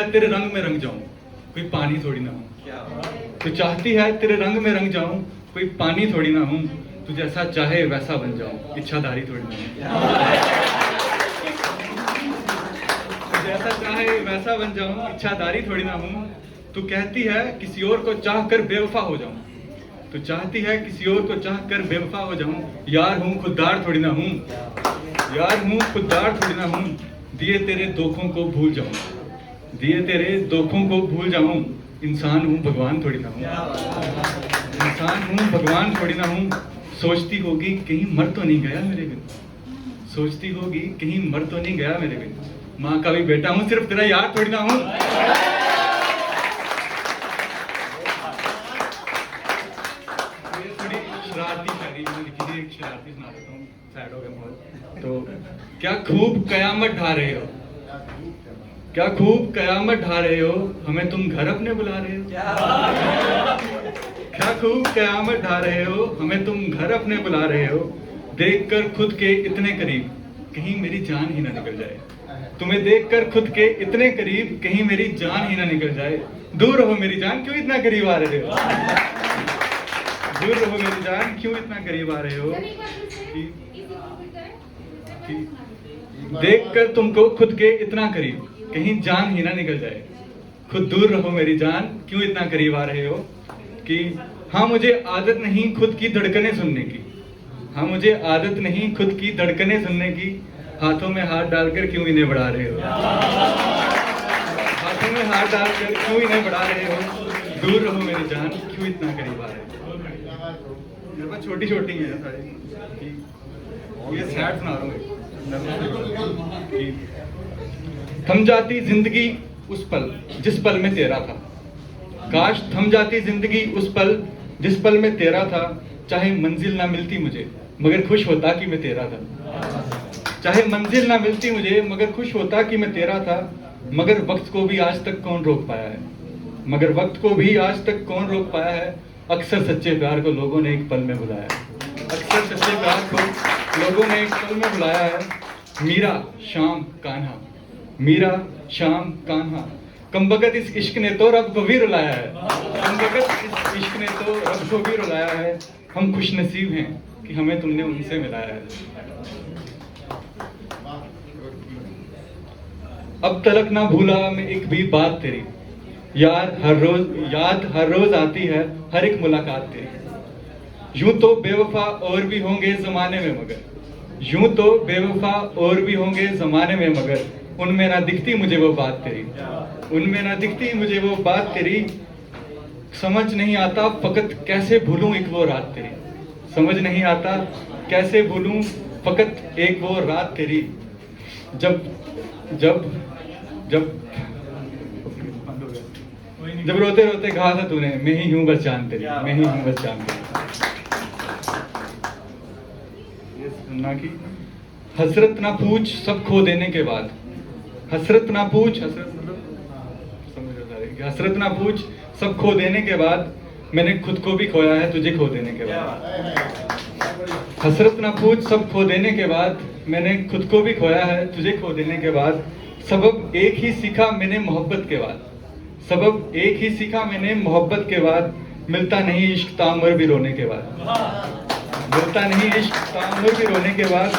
तेरे रंग में रंग जाऊं, कोई पानी थोड़ी ना हूं। तू चाहती है तेरे रंग में रंग जाऊं, कोई पानी थोड़ी ना हूं। तू जैसा चाहे वैसा बन जाऊं, इच्छाधारी थोड़ी ना हूं। तू जैसा चाहे वैसा बन जाऊं, इच्छाधारी थोड़ी ना हूं। तू कहती है किसी और को चाह कर बेवफा हो जाऊं, तू चाहती है किसी और को चाह कर बेवफा हो जाऊं। यार हूं खुददार थोड़ी ना हूं, यार हूं खुददार थोड़ी ना हूं। दिए तेरे धोखों को भूल जाऊं, दिए तेरे धोखों को भूल जाऊं। इंसान हूं भगवान थोड़ी ना हूं, इंसान हूं भगवान थोड़ी ना हूं। सोचती होगी कहीं मर तो नहीं गया मेरे बिन, सोचती होगी कहीं मर तो नहीं गया मेरे बिन। माँ का भी बेटा हूं, सिर्फ तेरा यार थोड़ी ना हूं। ये थोड़ी शरारती शायरी मैंने लिखी थी, एक शरारती सुना देता हूँ, सैड हो गया बहुत। तो क्या खूब कयामत ढा रहे हो, क्या खूब कयामत ढा रहे हो, हमें तुम घर अपने बुला रहे हो। क्या खूब कयामत ढा रहे हो, हमें तुम घर अपने बुला रहे हो। देखकर खुद के इतने करीब, कहीं मेरी जान ही ना निकल जाए। तुम्हें देखकर खुद के इतने करीब, कहीं मेरी जान ही ना निकल जाए। दूर रहो मेरी जान, क्यों इतना करीब आ रहे हो। दूर रहो मेरी जान, क्यों इतना करीब आ रहे हो। देखकर तुमको खुद के इतना करीब, कहीं जान ही ना निकल जाए। खुद दूर रहो मेरी जान, क्यों इतना करीब आ रहे हो। कि हाँ मुझे आदत नहीं खुद की धड़कनें सुनने की, हाँ मुझे आदत नहीं खुद की धड़कनें सुनने की। हाथों में हाथ डालकर क्यों इन्हें बढ़ा रहे हो, हाथों में हाथ डालकर क्यों इन्हें बढ़ा रहे हो। दूर रहो मेरी जान, क्यों इतना करीब आ रहे हो। मेरे पास छोटी छोटी हैं सारी, ये सैड सुना रहा हूँ। थम जाती जिंदगी उस पल जिस पल में तेरा था, काश थम जाती जिंदगी उस पल जिस पल में तेरा था। चाहे मंजिल ना मिलती मुझे, मगर खुश होता कि मैं तेरा था। चाहे मंजिल ना मिलती मुझे, मगर खुश होता कि मैं तेरा था। मगर वक्त को भी आज तक कौन रोक पाया है, मगर वक्त को भी आज तक कौन रोक पाया है। अक्सर सच्चे प्यार को लोगों ने एक पल में बुलाया है, अक्सर सच्चे प्यार को लोगों ने एक पल में बुलाया है। मीरा शाम कान्हा, मीरा शाम कान्हा। कमबख्त इस इश्क ने तो रब को भी रुलाया है, कमबख्त इस इश्क ने तो रब को भी रुलाया है। हम खुश नसीब हैं कि हमें तुमने उनसे मिलाया है। अब तलक ना भूला मैं एक भी बात तेरी, याद हर रोज आती है हर एक मुलाकात तेरी। यूं तो बेवफा और भी होंगे जमाने में मगर, यूं तो बेवफा और भी होंगे जमाने में मगर। उनमें ना दिखती मुझे वो बात तेरी, उनमें ना दिखती मुझे वो बात तेरी। समझ नहीं आता फकत कैसे भूलूं एक वो रात तेरी, समझ नहीं आता कैसे भूलूं फकत एक वो रात तेरी। जब जब जब जब रोते रोते कहा था तूने, मैं ही हूं बस जान तेरी, मैं ही हूं बस जान तेरी। ये सुनना कि हसरत ना पूछ सब खो देने के बाद, हसरत ना पूछ, हसरत मतलब समझ आ रही है, हसरत ना पूछ सब खो देने के बाद। मैंने खुद को भी खोया है तुझे खो देने के बाद। हसरत ना पूछ सब खो देने के बाद, मैंने खुद को भी खोया है तुझे खो देने के बाद। सबब एक ही सीखा मैंने मोहब्बत के बाद, सबब एक ही सीखा मैंने मोहब्बत के बाद। मिलता नहीं इश्क ताउम्र भी रोने के बाद, मिलता नहीं इश्क ताउम्र भी रोने के बाद।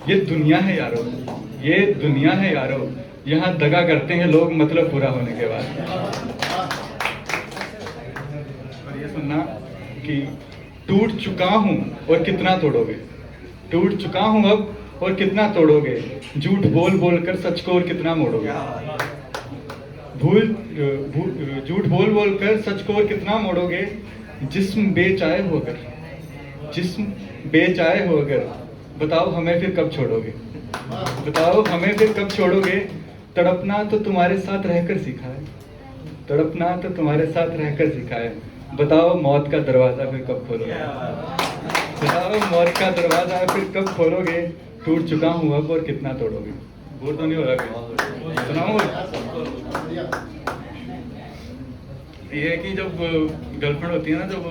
ये दुनिया है यारो, ये दुनिया है यारो, यहाँ दगा करते हैं लोग मतलब पूरा होने के बाद। और ये सुनना कि टूट चुका हूँ और कितना तोड़ोगे, टूट चुका हूँ अब और कितना तोड़ोगे। झूठ बोल बोल कर सच को और कितना मोड़ोगे, झूठ बोल बोल कर सच को और कितना मोड़ोगे। जिस्म बेचाए हो अगर, जिस्म बेचाए हो अगर, बताओ हमें फिर कब छोड़ोगे, बताओ हमें फिर कब छोड़ोगे। तड़पना तो तुम्हारे साथ रहकर सीखा है, तड़पना तो तुम्हारे साथ रहकर सीखा है। बताओ मौत का दरवाजा फिर कब खोलोगे, बताओ मौत का दरवाजा फिर कब खोलोगे। टूट चुका हूँ अब और कितना तोड़ोगे। बोर तो नहीं हो रहा, सुनाऊं। ये है कि जब गर्लफ्रेंड होती है ना, जब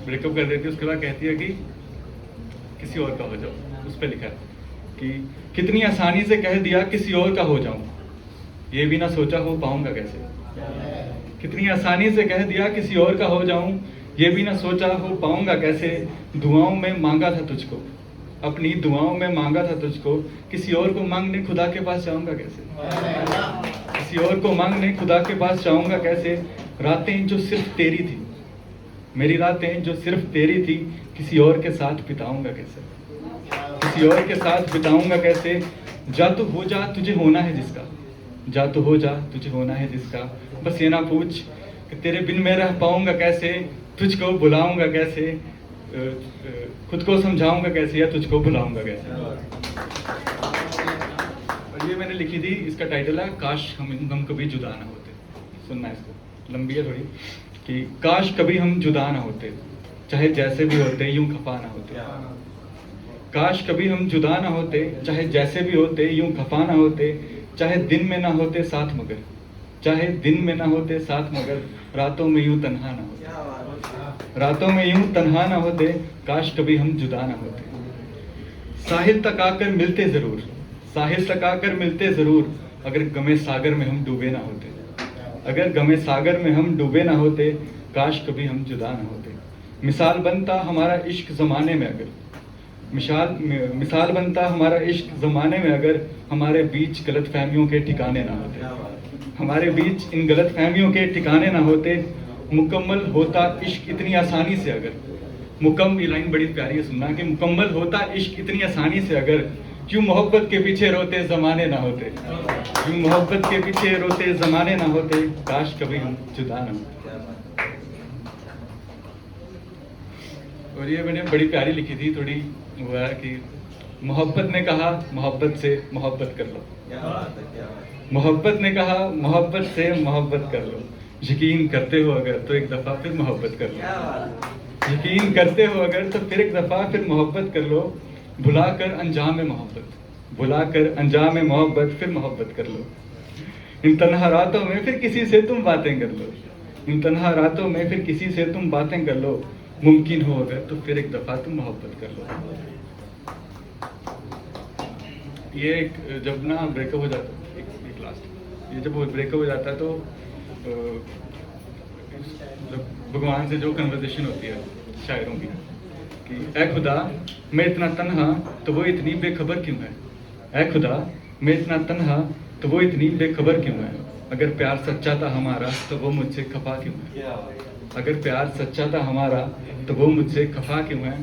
ब्रेकअप कर देती है उसके बाद कहती है कि किसी और का हो जाओ। उस पर लिखा है कि कितनी आसानी से कह दिया किसी और का हो जाऊं, ये भी ना सोचा हो पाऊंगा कैसे। कितनी आसानी से कह दिया किसी और का हो जाऊं, ये भी ना सोचा हो पाऊंगा कैसे। दुआओं में मांगा था तुझको, अपनी दुआओं में मांगा था तुझको, किसी और को मांगने खुदा के पास जाऊंगा कैसे। किसी और को मांगने खुदा के पास जाऊंगा कैसे। रातें जो सिर्फ तेरी थी, मेरी रातें जो सिर्फ तेरी थी, किसी और के साथ बिताऊंगा कैसे। किसी और के साथ बिताऊंगा कैसे। जा तो हो जा तुझे होना है जिसका, जा तो हो जा तुझे होना है जिसका। बस ये ना पूछ कि तेरे बिन मैं रह पाऊंगा कैसे, तुझको बुलाऊंगा कैसे, खुद को समझाऊंगा कैसे, या तुझको बुलाऊंगा कैसे। और ये मैंने लिखी थी, इसका टाइटल है काश हम कभी जुदा ना होते। सुनना इसको, लंबी है थोड़ी, कि काश कभी हम जुदा ना होते, चाहे जैसे भी होते यूं खफा ना होते। काश कभी हम जुदा ना होते, चाहे जैसे भी होते यूं खफा ना होते। चाहे दिन में ना होते साथ मगर, चाहे दिन में ना होते साथ मगर, रातों में यूं तन्हा ना होते। रातों में यूं तन्हा ना होते, काश कभी हम जुदा ना होते। साहिल तक आकर मिलते जरूर, साहिल तक आकर मिलते जरूर, अगर गमे सागर में हम डूबे ना होते। अगर गमे सागर में हम डूबे ना होते, काश कभी हम जुदा ना होते। मिसाल बनता हमारा इश्क जमाने में अगर, मिसाल बनता हमारा इश्क जमाने में अगर, हमारे बीच गलत फहमियों के ठिकाने ना होते। हमारे बीच इन गलत फहमियों के ठिकाने ना होते। मुकम्मल होता इश्क इतनी आसानी से अगर, ये लाइन बड़ी प्यारी है, सुनना कि मुकम्मल होता इश्क इतनी आसानी से अगर, क्यों मोहब्बत के पीछे रोते जमाने ना होते। क्यों मोहब्बत के पीछे रोते जमाने ना होते, काश कभी हम जुदा ना होते। और ये मैंने बड़ी प्यारी लिखी थी, थोड़ी वो है कि मोहब्बत ने कहा मोहब्बत से मोहब्बत कर लो। मोहब्बत ने कहा मोहब्बत से मोहब्बत कर लो। यकीन करते हो अगर तो एक दफा फिर मोहब्बत कर लो। यकीन करते हो अगर तो फिर एक दफा फिर मोहब्बत कर लो। भुलाकर अंजाम में मोहब्बत, भुलाकर अंजाम में मोहब्बत, फिर मोहब्बत कर लो। इन तन्हा रातों में फिर किसी से तुम बातें कर लो। इन तन्हा रातों में फिर किसी से तुम बातें कर लो। मुमकिन हो अगर तो फिर एक दफा तुम मोहब्बत कर लो। ये एक जब ना ब्रेकअप हो जाता, एक लास्ट, ये जब ब्रेकअप हो जाता है तो जब भगवान से जो कन्वर्सेशन होती है शायरों की, कि ऐ खुदा मैं इतना तन्हा तो वो इतनी बेखबर क्यों है। ऐ खुदा मैं इतना तन्हा तो वो इतनी बेखबर क्यों है। अगर प्यार सच्चा था हमारा तो वो मुझसे खफा क्यों है। अगर प्यार सच्चा था हमारा तो वो मुझसे खफा क्यों है।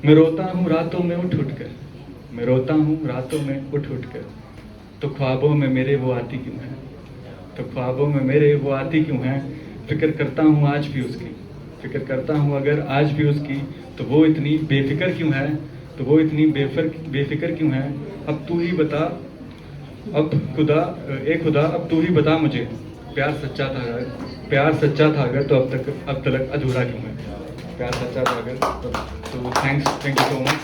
मैं रोता हूँ रातों में उठ उठ कर, मैं रोता हूँ रातों में उठ उठ कर, तो ख्वाबों में मेरे वो आती क्यों है। तो ख्वाबों में मेरे वो आती क्यों है। फिक्र करता हूँ आज भी उसकी, फिक्र करता हूँ अगर आज भी उसकी, तो वो इतनी बेफिक्र क्यों है। तो वो इतनी बेफिक्र क्यों है। अब तू ही बता, अब खुदा ए खुदा अब तू ही बता मुझे, प्यार सच्चा था अगर, प्यार सच्चा था अगर तो अब तक अधूरा क्यों है। प्यार सच्चा था अगर तो थैंक यू सो मच।